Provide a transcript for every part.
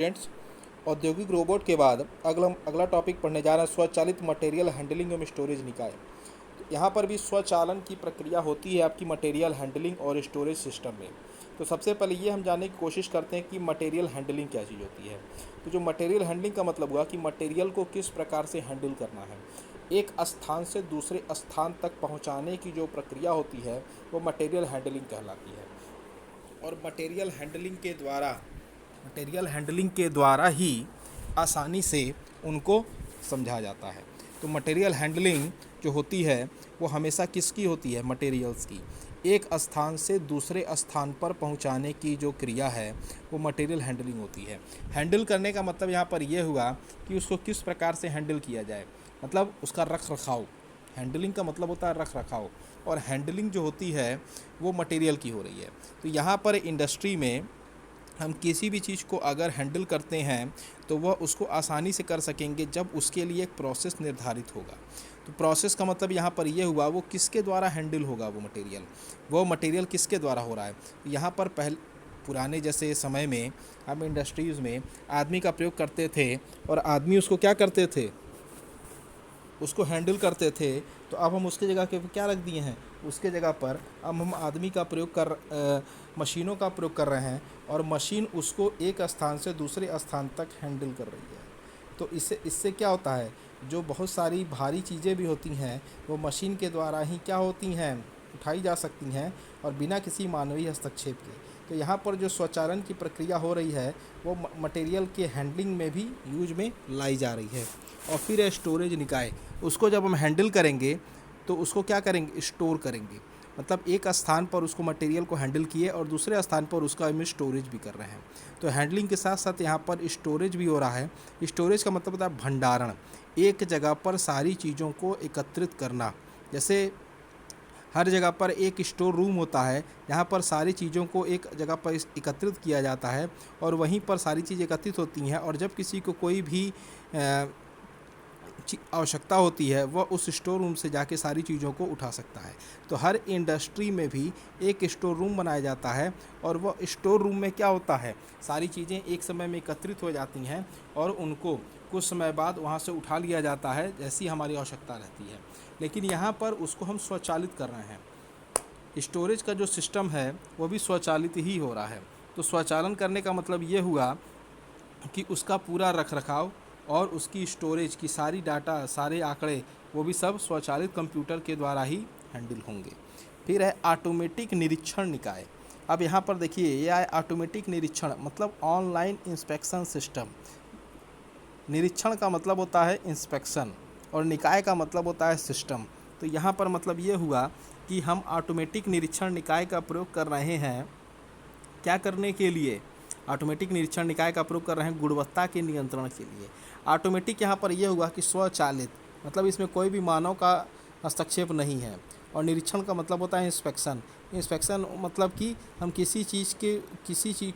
Students, औद्योगिक robot के बाद अगला टॉपिक पढ़ने जा रहा है स्वचालित मटेरियल हैंडलिंग एवं स्टोरेज निकाय। तो यहाँ पर भी स्वचालन की प्रक्रिया होती है आपकी मटेरियल हैंडलिंग और स्टोरेज सिस्टम में। तो सबसे पहले ये हम जानने की कोशिश करते हैं कि मटेरियल हैंडलिंग क्या चीज़ होती है। तो जो मटेरियल हैंडलिंग का मतलब हुआ कि मटेरियल को किस प्रकार से हैंडल करना है, एक स्थान से दूसरे स्थान तक पहुँचाने की जो प्रक्रिया होती है वो मटेरियल हैंडलिंग कहलाती है। और मटेरियल हैंडलिंग के द्वारा ही आसानी से उनको समझा जाता है। तो मटेरियल हैंडलिंग जो होती है वो हमेशा किसकी होती है? मटेरियल्स की। एक स्थान से दूसरे स्थान पर पहुंचाने की जो क्रिया है वो मटेरियल हैंडलिंग होती है। हैंडल करने का मतलब यहाँ पर यह हुआ कि उसको किस प्रकार से हैंडल किया जाए, मतलब उसका रख रखाव। हैंडलिंग का मतलब होता है रख रखाव, और हैंडलिंग जो होती है वो मटेरियल की हो रही है। तो यहाँ पर इंडस्ट्री में हम किसी भी चीज़ को अगर हैंडल करते हैं तो वह उसको आसानी से कर सकेंगे जब उसके लिए एक प्रोसेस निर्धारित होगा। तो प्रोसेस का मतलब यहाँ पर यह हुआ वो किसके द्वारा हैंडल होगा, वो मटेरियल किसके द्वारा हो रहा है। यहाँ पर पुराने जैसे समय में हम इंडस्ट्रीज़ में आदमी का प्रयोग करते थे और आदमी उसको क्या करते थे, उसको हैंडल करते थे। तो अब हम उसके जगह के क्या रख दिए हैं, उसके जगह पर अब हम आदमी का मशीनों का प्रयोग कर रहे हैं और मशीन उसको एक स्थान से दूसरे स्थान तक हैंडल कर रही है। तो इससे क्या होता है, जो बहुत सारी भारी चीज़ें भी होती हैं वो मशीन के द्वारा ही क्या होती हैं, उठाई जा सकती हैं और बिना किसी मानवीय हस्तक्षेप के। तो यहाँ पर जो स्वचालन की प्रक्रिया हो रही है वो मटेरियल के हैंडलिंग में भी यूज में लाई जा रही है। और फिर है स्टोरेज निकाय। उसको जब हम हैंडल करेंगे तो उसको क्या करेंगे, स्टोर करेंगे। मतलब एक स्थान पर उसको मटेरियल को हैंडल किए और दूसरे स्थान पर उसका हम स्टोरेज भी कर रहे हैं। तो हैंडलिंग के साथ साथ यहाँ पर स्टोरेज भी हो रहा है। स्टोरेज का मतलब होता है भंडारण, एक जगह पर सारी चीज़ों को एकत्रित करना। जैसे हर जगह पर एक स्टोर रूम होता है, यहाँ पर सारी चीज़ों को एक जगह पर एकत्रित किया जाता है और वहीं पर सारी चीज़ एकत्रित होती हैं और जब किसी को कोई भी आवश्यकता होती है वह उस स्टोर रूम से जाके सारी चीज़ों को उठा सकता है। तो हर इंडस्ट्री में भी एक स्टोर रूम बनाया जाता है और वह स्टोर रूम में क्या होता है, सारी चीज़ें एक समय में एकत्रित हो जाती हैं और उनको कुछ समय बाद वहाँ से उठा लिया जाता है जैसी हमारी आवश्यकता रहती है। लेकिन यहाँ पर उसको हम स्वचालित कर रहे हैं। स्टोरेज का जो सिस्टम है वो भी स्वचालित ही हो रहा है। तो स्वचालन करने का मतलब ये हुआ कि उसका पूरा रखरखाव और उसकी स्टोरेज की सारी डाटा, सारे आंकड़े, वो भी सब स्वचालित कंप्यूटर के द्वारा ही हैंडल होंगे। फिर है ऑटोमेटिक निरीक्षण निकाय। अब यहाँ पर देखिए ये है ऑटोमेटिक निरीक्षण, मतलब ऑनलाइन इंस्पेक्शन सिस्टम। निरीक्षण का मतलब होता है इंस्पेक्शन और निकाय का मतलब होता है सिस्टम। तो यहाँ पर मतलब ये हुआ कि हम ऑटोमेटिक निरीक्षण निकाय का प्रयोग कर रहे हैं। क्या करने के लिए? ऑटोमेटिक निरीक्षण निकाय का प्रयोग कर रहे हैं गुणवत्ता के नियंत्रण के लिए। ऑटोमेटिक यहाँ पर यह हुआ कि स्वचालित, मतलब इसमें कोई भी मानव का हस्तक्षेप नहीं है। और निरीक्षण का मतलब होता है इंस्पेक्शन। इंस्पेक्शन मतलब कि हम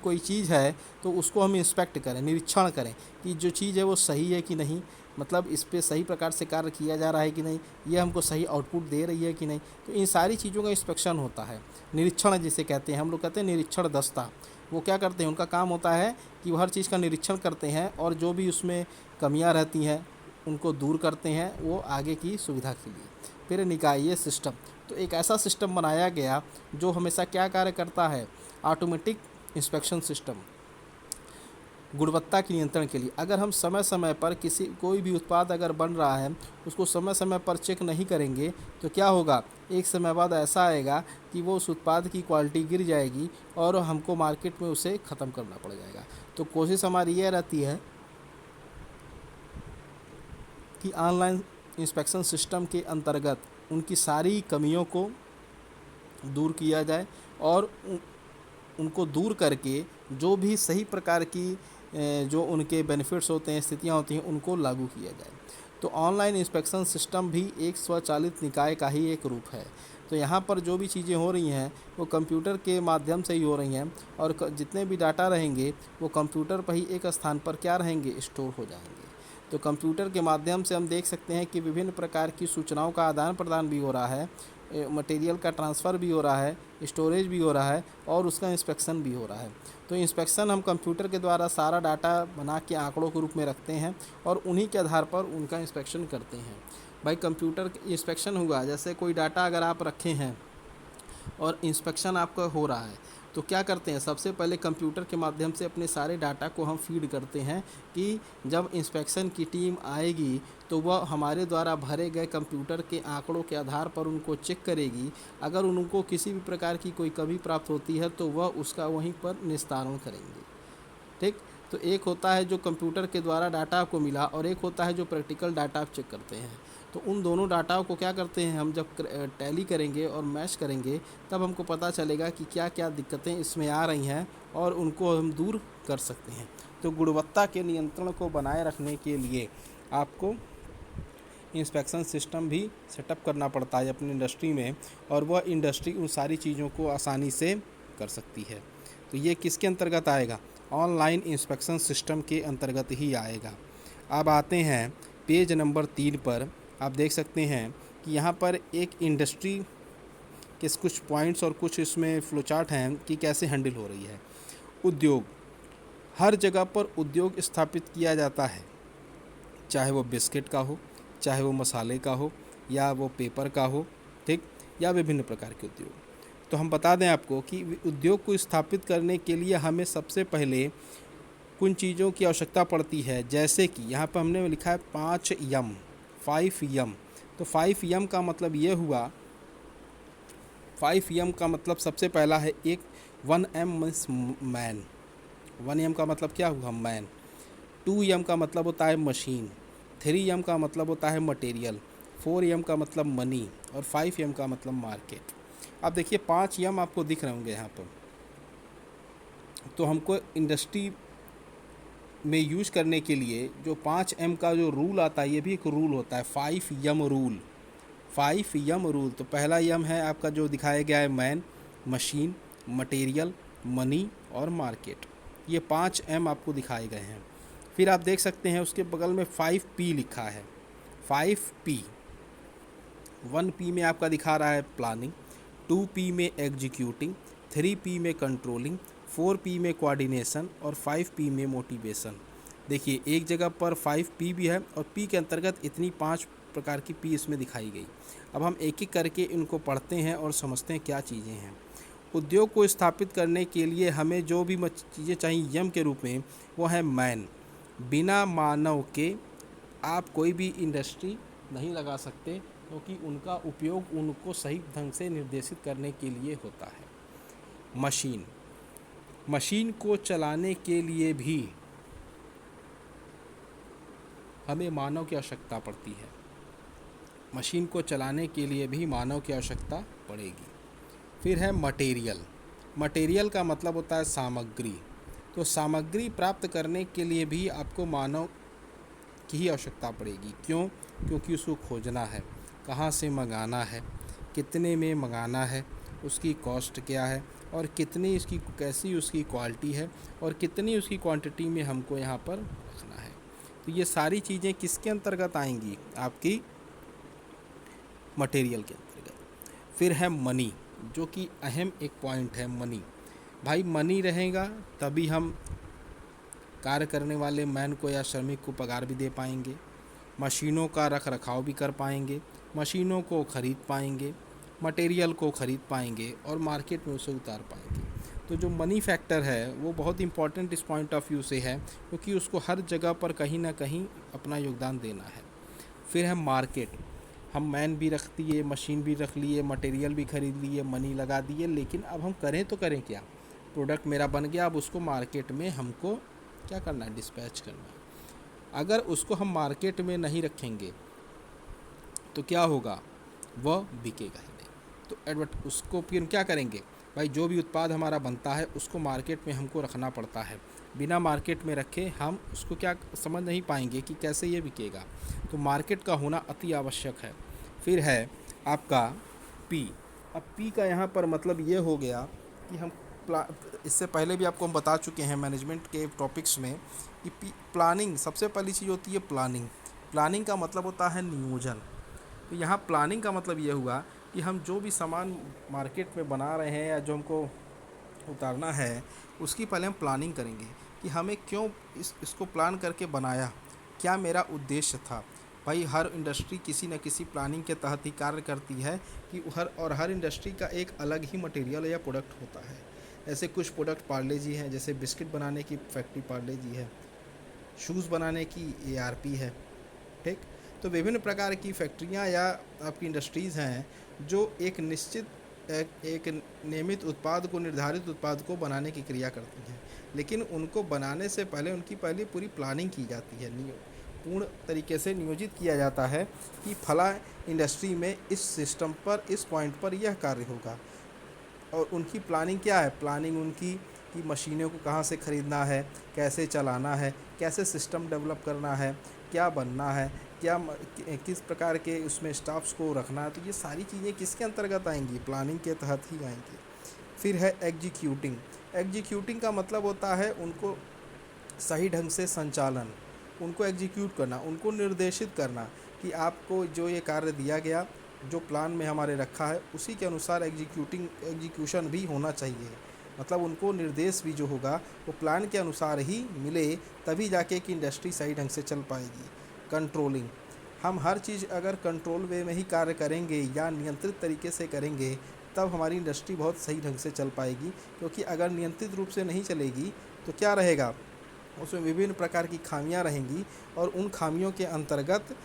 कोई चीज़ है तो उसको हम इंस्पेक्ट करें, निरीक्षण करें कि जो चीज़ है वो सही है कि नहीं, मतलब इस पर सही प्रकार से कार्य किया जा रहा है कि नहीं, ये हमको सही आउटपुट दे रही है कि नहीं। तो इन सारी चीज़ों का इंस्पेक्शन होता है। निरीक्षण जिसे कहते हैं, हम लोग कहते हैं निरीक्षण दस्ता। वो क्या करते हैं, उनका काम होता है कि वो हर चीज़ का निरीक्षण करते हैं और जो भी उसमें कमियां रहती हैं उनको दूर करते हैं, वो आगे की सुविधा के लिए। फिर निकाय सिस्टम, तो एक ऐसा सिस्टम बनाया गया जो हमेशा क्या कार्य करता है, ऑटोमेटिक इंस्पेक्शन सिस्टम, गुणवत्ता के नियंत्रण के लिए। अगर हम समय समय पर कोई भी उत्पाद अगर बन रहा है उसको समय समय पर चेक नहीं करेंगे तो क्या होगा, एक समय बाद ऐसा आएगा कि वो उस उत्पाद की क्वालिटी गिर जाएगी और हमको मार्केट में उसे ख़त्म करना पड़ जाएगा। तो कोशिश हमारी यह रहती है कि ऑनलाइन इंस्पेक्शन सिस्टम के अंतर्गत उनकी सारी कमियों को दूर किया जाए और उनको दूर करके जो भी सही प्रकार की जो उनके बेनिफिट्स होते हैं, स्थितियाँ होती हैं, उनको लागू किया जाए। तो ऑनलाइन इंस्पेक्शन सिस्टम भी एक स्वचालित निकाय का ही एक रूप है। तो यहाँ पर जो भी चीज़ें हो रही हैं वो कंप्यूटर के माध्यम से ही हो रही हैं और जितने भी डाटा रहेंगे वो कंप्यूटर पर ही एक स्थान पर क्या रहेंगे, स्टोर हो जाएंगे। तो कंप्यूटर के माध्यम से हम देख सकते हैं कि विभिन्न प्रकार की सूचनाओं का आदान प्रदान भी हो रहा है मटेरियल का ट्रांसफ़र भी हो रहा है, स्टोरेज भी हो रहा है और उसका इंस्पेक्शन भी हो रहा है। तो इंस्पेक्शन हम कंप्यूटर के द्वारा सारा डाटा बना के आंकड़ों के रूप में रखते हैं और उन्हीं के आधार पर उनका इंस्पेक्शन करते हैं। भाई कंप्यूटर इंस्पेक्शन हुआ, जैसे कोई डाटा अगर आप रखे हैं और इंस्पेक्शन आपका हो रहा है, तो क्या करते हैं, सबसे पहले कंप्यूटर के माध्यम से अपने सारे डाटा को हम फीड करते हैं कि जब इंस्पेक्शन की टीम आएगी तो वह हमारे द्वारा भरे गए कंप्यूटर के आंकड़ों के आधार पर उनको चेक करेगी। अगर उनको किसी भी प्रकार की कोई कमी प्राप्त होती है तो वह उसका वहीं पर निस्तारण करेंगे। ठीक। तो एक होता है जो कंप्यूटर के द्वारा डाटा आपको मिला और एक होता है जो प्रैक्टिकल डाटा आप चेक करते हैं। तो उन दोनों डाटाओं को क्या करते हैं, हम जब टैली करेंगे और मैच करेंगे तब हमको पता चलेगा कि क्या क्या दिक्कतें इसमें आ रही हैं और उनको हम दूर कर सकते हैं। तो गुणवत्ता के नियंत्रण को बनाए रखने के लिए आपको इंस्पेक्शन सिस्टम भी सेटअप करना पड़ता है अपनी इंडस्ट्री में, और वह इंडस्ट्री उन सारी चीज़ों को आसानी से कर सकती है। तो ये किसके अंतर्गत आएगा, ऑनलाइन इंस्पेक्शन सिस्टम के अंतर्गत ही आएगा। अब आते हैं पेज नंबर 3 पर। आप देख सकते हैं कि यहाँ पर एक इंडस्ट्री के कुछ पॉइंट्स और कुछ इसमें फ्लोचार्ट हैं कि कैसे हैंडल हो रही है। उद्योग, हर जगह पर उद्योग स्थापित किया जाता है, चाहे वो बिस्किट का हो, चाहे वो मसाले का हो, या वो पेपर का हो, ठीक, या विभिन्न प्रकार के उद्योग। तो हम बता दें आपको कि उद्योग को स्थापित करने के लिए हमें सबसे पहले कुछ चीज़ों की आवश्यकता पड़ती है, जैसे कि यहाँ पर हमने लिखा है 5 यम, 5 यम। तो 5 यम का मतलब ये हुआ, 5 यम का मतलब सबसे पहला है एक 1 एम मीन्स मैन। 1 एम का मतलब क्या हुआ, मैन। 2 एम का मतलब होता है मशीन। 3 एम का मतलब होता है मटेरियल। 4 एम का मतलब मनी और 5 एम का मतलब मार्केट। अब देखिए 5 एम आपको दिख रहे होंगे यहाँ पर। तो हमको इंडस्ट्री में यूज करने के लिए जो 5 एम का जो रूल आता है, ये भी एक रूल होता है, 5 यम रूल। 5 यम रूल। तो पहला यम है आपका जो दिखाया गया है, मैन, मशीन, मटेरियल, मनी और मार्केट। ये 5 एम आपको दिखाए गए हैं। फिर आप देख सकते हैं उसके बगल में 5P लिखा है। 5P, 1P में आपका दिखा रहा है प्लानिंग, 2P में एग्जीक्यूटिंग, 3P में कंट्रोलिंग, 4P में कोऑर्डिनेशन और 5P में मोटिवेशन। देखिए एक जगह पर 5P भी है और P के अंतर्गत इतनी 5 प्रकार की P इसमें दिखाई गई। अब हम एक एक करके इनको पढ़ते हैं और समझते हैं क्या चीज़ें हैं। उद्योग को स्थापित करने के लिए हमें जो भी चीज़ें चाहिए यम के रूप में, वो है मैन। बिना मानव के आप कोई भी इंडस्ट्री नहीं लगा सकते, क्योंकि उनका उपयोग उनको सही ढंग से निर्देशित करने के लिए होता है। मशीन, मशीन को चलाने के लिए भी हमें मानव की आवश्यकता पड़ती है। मशीन को चलाने के लिए भी मानव की आवश्यकता पड़ेगी। फिर है मटेरियल। मटेरियल का मतलब होता है सामग्री। तो सामग्री प्राप्त करने के लिए भी आपको मानव की ही आवश्यकता पड़ेगी। क्यों? क्योंकि उसको खोजना है, कहाँ से मंगाना है, कितने में मंगाना है, उसकी कॉस्ट क्या है और कितनी उसकी कैसी उसकी क्वालिटी है और कितनी उसकी क्वांटिटी में हमको यहाँ पर रखना है। तो ये सारी चीज़ें किसके अंतर्गत आएंगी, आपकी मटेरियल के अंतर्गत। फिर है मनी, जो कि अहम एक पॉइंट है। मनी, भाई मनी रहेगा तभी हम कार्य करने वाले मैन को या श्रमिक को पगार भी दे पाएंगे, मशीनों का रख रखाव भी कर पाएंगे, मशीनों को खरीद पाएंगे, मटेरियल को खरीद पाएंगे और मार्केट में उसे उतार पाएंगे। तो जो मनी फैक्टर है वो बहुत इंपॉर्टेंट इस पॉइंट ऑफ व्यू से है, क्योंकि उसको हर जगह पर कहीं ना कहीं अपना योगदान देना है। फिर है मार्केट। हम मैन भी रख दिए, मशीन भी रख लिए, मटेरियल भी खरीद लिए, मनी लगा दिए, लेकिन अब हम करें तो करें क्या। प्रोडक्ट मेरा बन गया, अब उसको मार्केट में हमको क्या करना है, डिस्पैच करना है। अगर उसको हम मार्केट में नहीं रखेंगे तो क्या होगा, वह बिकेगा ही नहीं। तो उसको फिर क्या करेंगे, भाई जो भी उत्पाद हमारा बनता है उसको मार्केट में हमको रखना पड़ता है। बिना मार्केट में रखे हम उसको क्या समझ नहीं पाएंगे कि कैसे ये बिकेगा। तो मार्केट का होना अति आवश्यक है। फिर है आपका पी। अब पी का यहाँ पर मतलब ये हो गया कि हम इससे पहले भी आपको हम बता चुके हैं मैनेजमेंट के टॉपिक्स में कि प्लानिंग सबसे पहली चीज़ होती है। प्लानिंग, प्लानिंग का मतलब होता है नियोजन। तो यहाँ प्लानिंग का मतलब ये हुआ कि हम जो भी सामान मार्केट में बना रहे हैं या जो हमको उतारना है, उसकी पहले हम प्लानिंग करेंगे कि हमें क्यों इसको प्लान करके बनाया, क्या मेरा उद्देश्य था। भाई हर इंडस्ट्री किसी न किसी प्लानिंग के तहत ही कार्य करती है कि हर इंडस्ट्री का एक अलग ही मटेरियल या प्रोडक्ट होता है। ऐसे कुछ प्रोडक्ट पार्ले जी हैं, जैसे बिस्किट बनाने की फैक्ट्री पार्ले जी है, शूज़ बनाने की एआरपी है, ठीक। तो विभिन्न प्रकार की फैक्ट्रियां या आपकी इंडस्ट्रीज़ हैं जो एक नियमित उत्पाद को, निर्धारित उत्पाद को बनाने की क्रिया करती हैं, लेकिन उनको बनाने से पहले उनकी पहले पूरी प्लानिंग की जाती है, पूर्ण तरीके से नियोजित किया जाता है कि फला इंडस्ट्री में इस सिस्टम पर, इस पॉइंट पर यह कार्य होगा। और उनकी प्लानिंग क्या है, प्लानिंग उनकी कि मशीनों को कहाँ से ख़रीदना है, कैसे चलाना है, कैसे सिस्टम डेवलप करना है, क्या बनना है, किस प्रकार के उसमें स्टाफ्स को रखना है। तो ये सारी चीज़ें किसके अंतर्गत आएंगी, प्लानिंग के तहत ही आएंगी। फिर है एग्जीक्यूटिंग। एग्जीक्यूटिंग का मतलब होता है उनको सही ढंग से संचालन, उनको एग्जीक्यूट करना, उनको निर्देशित करना कि आपको जो ये कार्य दिया गया, जो प्लान में हमारे रखा है, उसी के अनुसार एग्जीक्यूशन भी होना चाहिए। मतलब उनको निर्देश भी जो होगा वो प्लान के अनुसार ही मिले, तभी जाके कि इंडस्ट्री सही ढंग से चल पाएगी। कंट्रोलिंग, हम हर चीज़ अगर कंट्रोल वे में ही कार्य करेंगे या नियंत्रित तरीके से करेंगे, तब हमारी इंडस्ट्री बहुत सही ढंग से चल पाएगी। क्योंकि अगर नियंत्रित रूप से नहीं चलेगी तो क्या रहेगा, उसमें विभिन्न प्रकार की खामियां रहेंगी और उन खामियों के अंतर्गत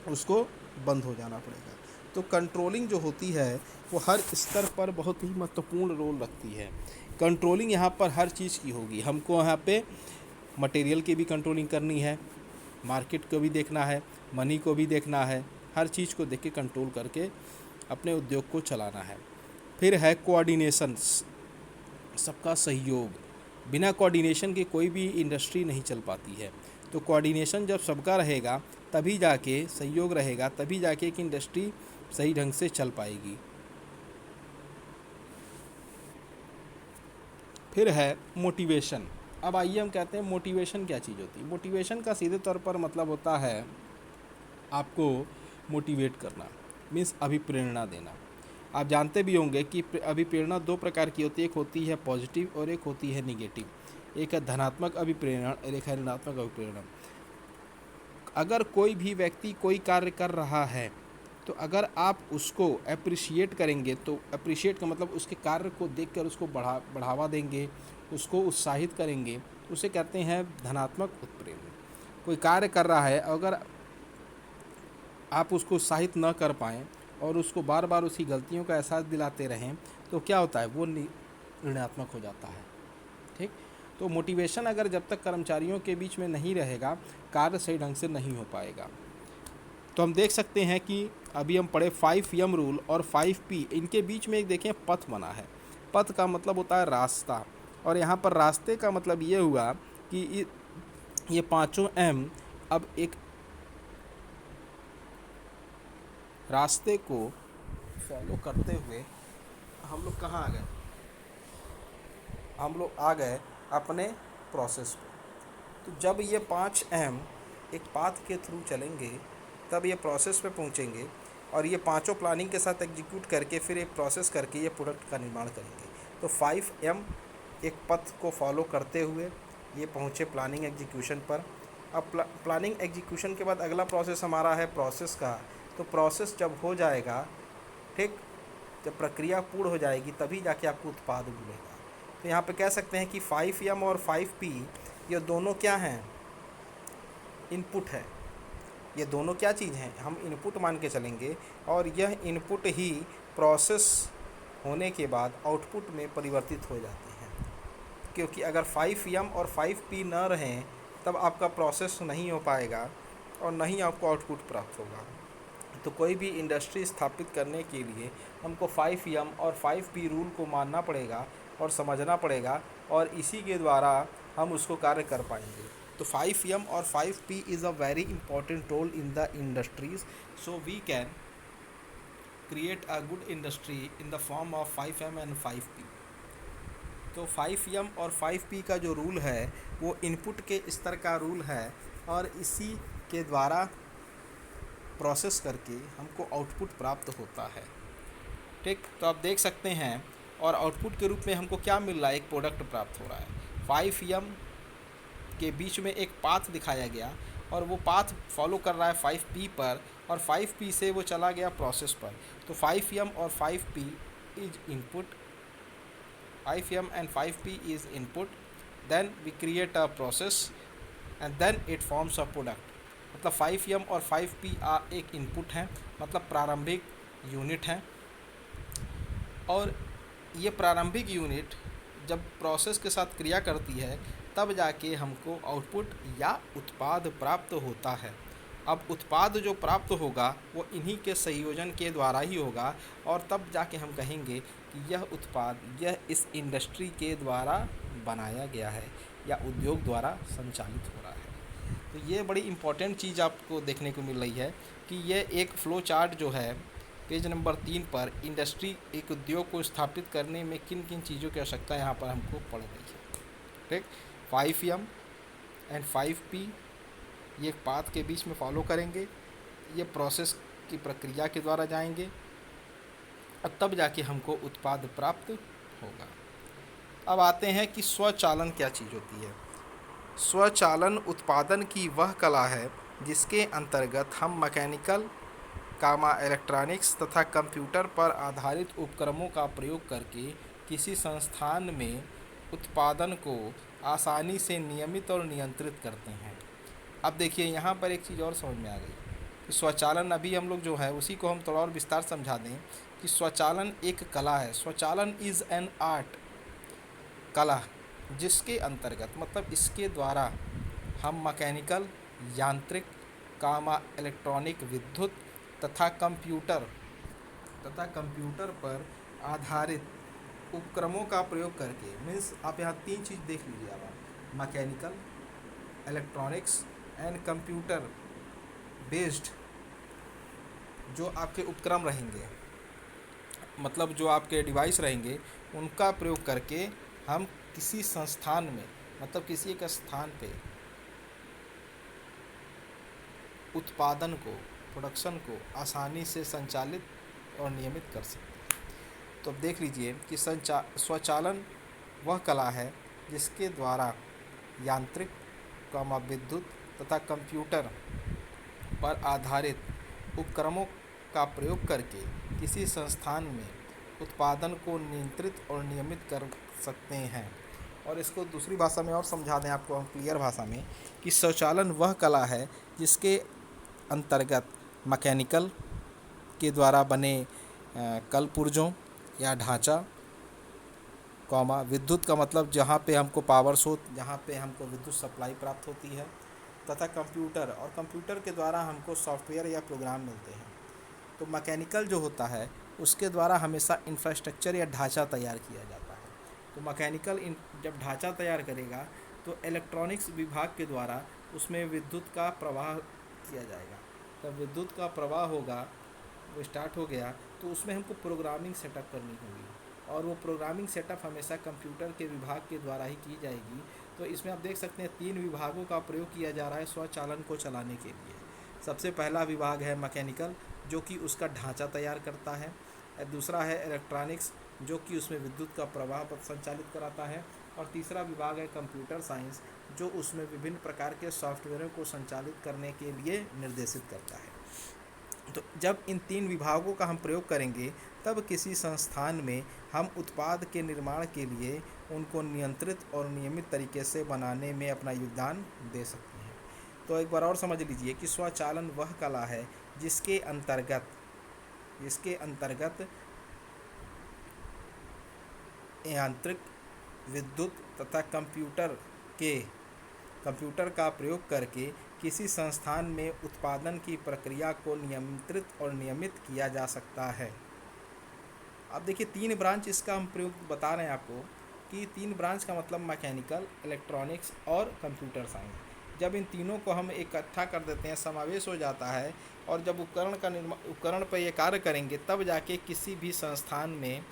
उसको बंद हो जाना पड़ेगा। तो कंट्रोलिंग जो होती है वो हर स्तर पर बहुत ही महत्वपूर्ण रोल रखती है। कंट्रोलिंग यहाँ पर हर चीज़ की होगी। हमको यहाँ पे मटेरियल की भी कंट्रोलिंग करनी है, मार्केट को भी देखना है, मनी को भी देखना है, हर चीज़ को देख के कंट्रोल करके अपने उद्योग को चलाना है। फिर है कोऑर्डिनेशन, सबका सहयोग। बिना कोऑर्डिनेशन के कोई भी इंडस्ट्री नहीं चल पाती है। तो कोऑर्डिनेशन जब सबका रहेगा, तभी जाके सहयोग रहेगा, तभी जाके एक इंडस्ट्री सही ढंग से चल पाएगी। फिर है मोटिवेशन। अब आइए हम कहते हैं मोटिवेशन क्या चीज़ होती है। मोटिवेशन का सीधे तौर पर मतलब होता है आपको मोटिवेट करना, मीन्स अभिप्रेरणा देना। आप जानते भी होंगे कि अभिप्रेरणा दो प्रकार की होती है, एक होती है पॉजिटिव और एक होती है निगेटिव। एक है धनात्मक अभिप्रेरणा और एक है ऋणात्मक अभिप्रेरणा। अगर कोई भी व्यक्ति कोई कार्य कर रहा है तो अगर आप उसको अप्रिशिएट करेंगे, तो अप्रिशिएट का मतलब उसके कार्य को देखकर उसको बढ़ावा देंगे, उसको उत्साहित करेंगे, उसे कहते हैं धनात्मक उत्प्रेरणा। कोई कार्य कर रहा है, अगर आप उसको उत्साहित न कर पाएँ और उसको बार बार उसकी गलतियों का एहसास दिलाते रहें, तो क्या होता है, वो ऋणात्मक हो जाता है, ठीक। तो मोटिवेशन अगर जब तक कर्मचारियों के बीच में नहीं रहेगा, कार्य सही ढंग से नहीं हो पाएगा। तो हम देख सकते हैं कि अभी हम पढ़े 5M रूल और 5P, इनके बीच में एक देखें पथ बना है। पथ का मतलब होता है रास्ता, और यहाँ पर रास्ते का मतलब ये हुआ कि ये पाँचों M अब एक रास्ते को फॉलो करते हुए हम लोग कहाँ आ गए, हम लोग आ गए अपने प्रोसेस पे। तो जब ये 5M एक पाथ के थ्रू चलेंगे, तब ये प्रोसेस पे पहुँचेंगे और ये पांचों प्लानिंग के साथ एग्जीक्यूट करके फिर एक प्रोसेस करके ये प्रोडक्ट का निर्माण करेंगे। तो 5M एक पथ को फॉलो करते हुए ये पहुँचे प्लानिंग एग्जीक्यूशन पर। अब प्लानिंग एग्जीक्यूशन के बाद अगला प्रोसेस हमारा है प्रोसेस का। तो प्रोसेस जब हो जाएगा, ठीक, जब प्रक्रिया पूर्ण हो जाएगी, तभी जाके आपको उत्पाद मिलेगा। तो यहाँ पे कह सकते हैं कि 5M और 5P ये दोनों क्या हैं, इनपुट है। ये दोनों क्या चीज़ हैं, हम इनपुट मान के चलेंगे, और यह इनपुट ही प्रोसेस होने के बाद आउटपुट में परिवर्तित हो जाते हैं। क्योंकि अगर 5M और 5P न रहें, तब आपका प्रोसेस नहीं हो पाएगा और न ही आपको आउटपुट प्राप्त होगा। तो कोई भी इंडस्ट्री स्थापित करने के लिए हमको 5M और 5P रूल को मानना पड़ेगा और समझना पड़ेगा, और इसी के द्वारा हम उसको कार्य कर पाएंगे। तो 5M और 5P is a very important role in the industries, so we can create a good industry in the form of 5M and 5P। तो 5M और 5P का जो रूल है वो इनपुट के स्तर का रूल है, और इसी के द्वारा प्रोसेस करके हमको आउटपुट प्राप्त होता है। ठीक, तो आप देख सकते हैं। और आउटपुट के रूप में हमको क्या मिल रहा है, एक प्रोडक्ट प्राप्त हो रहा है। 5M के बीच में एक पाथ दिखाया गया और वो पाथ फॉलो कर रहा है 5P पर, और 5P से वो चला गया प्रोसेस पर। तो 5M और 5P is input, 5M and 5P is input, then we create a process and then it forms a product। मतलब 5M और 5P एक इनपुट है, मतलब प्रारंभिक यूनिट है। और ये प्रारंभिक यूनिट जब प्रोसेस के साथ क्रिया करती है तब जाके हमको आउटपुट या उत्पाद प्राप्त होता है। अब उत्पाद जो प्राप्त होगा वो इन्हीं के संयोजन के द्वारा ही होगा, और तब जाके हम कहेंगे कि यह उत्पाद यह इस इंडस्ट्री के द्वारा बनाया गया है या उद्योग द्वारा संचालित हो रहा है। तो ये बड़ी इम्पोर्टेंट चीज़ आपको देखने को मिल रही है कि ये एक फ्लो चार्ट जो है पेज नंबर 3 पर इंडस्ट्री एक उद्योग को स्थापित करने में किन किन चीज़ों की आवश्यकता यहाँ पर हमको पड़ रही है। ठीक, 5M एंड 5P ये एक पाथ के बीच में फॉलो करेंगे, ये प्रोसेस की प्रक्रिया के द्वारा जाएंगे और तब जाके हमको उत्पाद प्राप्त होगा। अब आते हैं कि स्वचालन क्या चीज़ होती है। स्वचालन उत्पादन की वह कला है जिसके अंतर्गत हम मैकेनिकल इलेक्ट्रॉनिक्स तथा कंप्यूटर पर आधारित उपकरणों का प्रयोग करके किसी संस्थान में उत्पादन को आसानी से नियमित और नियंत्रित करते हैं। अब देखिए यहाँ पर एक चीज़ और समझ में आ गई कि स्वचालन, अभी हम लोग जो है उसी को हम थोड़ा और विस्तार समझा दें कि स्वचालन एक कला है। स्वचालन इज़ एन आर्ट, कला, जिसके अंतर्गत मतलब इसके द्वारा हम मैकेनिकल यांत्रिक इलेक्ट्रॉनिक विद्युत तथा कंप्यूटर पर आधारित उपकरणों का प्रयोग करके, मीन्स आप यहाँ 3 चीज़ देख लीजिए आप, mechanical, electronics and computer based जो आपके उपकरण रहेंगे, मतलब जो आपके डिवाइस रहेंगे, उनका प्रयोग करके हम किसी संस्थान में, मतलब किसी एक स्थान पे उत्पादन को, प्रोडक्शन को आसानी से संचालित और नियमित कर सकते हैं। तो अब देख लीजिए कि स्वचालन वह कला है जिसके द्वारा यांत्रिक, विद्युत तथा कंप्यूटर पर आधारित उपकरणों का प्रयोग करके किसी संस्थान में उत्पादन को नियंत्रित और नियमित कर सकते हैं। और इसको दूसरी भाषा में और समझा दें आपको हम क्लियर भाषा में कि स्वचालन वह कला है जिसके अंतर्गत मैकेनिकल के द्वारा बने कल पुर्जों या ढांचा, विद्युत का मतलब जहाँ पे हमको पावर स्रोत, जहाँ पे हमको विद्युत सप्लाई प्राप्त होती है, तथा कंप्यूटर, और कंप्यूटर के द्वारा हमको सॉफ्टवेयर या प्रोग्राम मिलते हैं। तो मैकेनिकल जो होता है उसके द्वारा हमेशा इंफ्रास्ट्रक्चर या ढांचा तैयार किया जाता है। तो मैकेनिकल जब ढांचा तैयार करेगा तो इलेक्ट्रॉनिक्स विभाग के द्वारा उसमें विद्युत का प्रवाह किया जाएगा। तब विद्युत का प्रवाह होगा, वो स्टार्ट हो गया तो उसमें हमको प्रोग्रामिंग सेटअप करनी होगी, और वो प्रोग्रामिंग सेटअप हमेशा कंप्यूटर के विभाग के द्वारा ही की जाएगी। तो इसमें आप देख सकते हैं 3 विभागों का प्रयोग किया जा रहा है स्वचालन को चलाने के लिए। सबसे पहला विभाग है मैकेनिकल, जो कि उसका ढांचा तैयार करता है। दूसरा है इलेक्ट्रॉनिक्स, जो कि उसमें विद्युत का प्रवाह संचालित कराता है। और तीसरा विभाग है कंप्यूटर साइंस, जो उसमें विभिन्न प्रकार के सॉफ्टवेयरों को संचालित करने के लिए निर्देशित करता है। तो जब इन 3 विभागों का हम प्रयोग करेंगे तब किसी संस्थान में हम उत्पाद के निर्माण के लिए उनको नियंत्रित और नियमित तरीके से बनाने में अपना योगदान दे सकते हैं। तो एक बार और समझ लीजिए कि स्वचालन वह कला है जिसके अंतर्गत यांत्रिक, विद्युत तथा कंप्यूटर का प्रयोग करके किसी संस्थान में उत्पादन की प्रक्रिया को नियंत्रित और नियमित किया जा सकता है। अब देखिए 3 ब्रांच इसका हम प्रयोग बता रहे हैं आपको कि 3 ब्रांच का मतलब मैकेनिकल, इलेक्ट्रॉनिक्स और कंप्यूटर साइंस। जब इन तीनों को हम इकट्ठा कर देते हैं, समावेश हो जाता है, और जब उपकरण पर ये कार्य करेंगे तब जाके किसी भी संस्थान में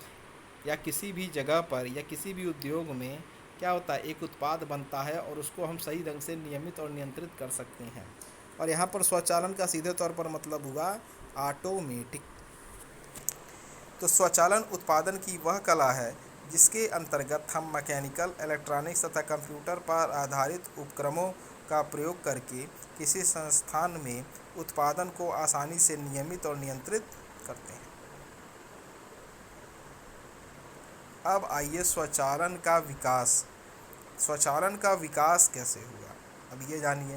या किसी भी जगह पर या किसी भी उद्योग में क्या होता है, एक उत्पाद बनता है और उसको हम सही ढंग से नियमित और नियंत्रित कर सकते हैं। और यहाँ पर स्वचालन का सीधे तौर पर मतलब हुआ ऑटोमेटिक। तो स्वचालन उत्पादन की वह कला है जिसके अंतर्गत हम मैकेनिकल, इलेक्ट्रॉनिक्स तथा कंप्यूटर पर आधारित उपकरणों का प्रयोग करके किसी संस्थान में उत्पादन को आसानी से नियमित और नियंत्रित करते हैं। अब आइए स्वचालन का विकास कैसे हुआ, अब ये जानिए।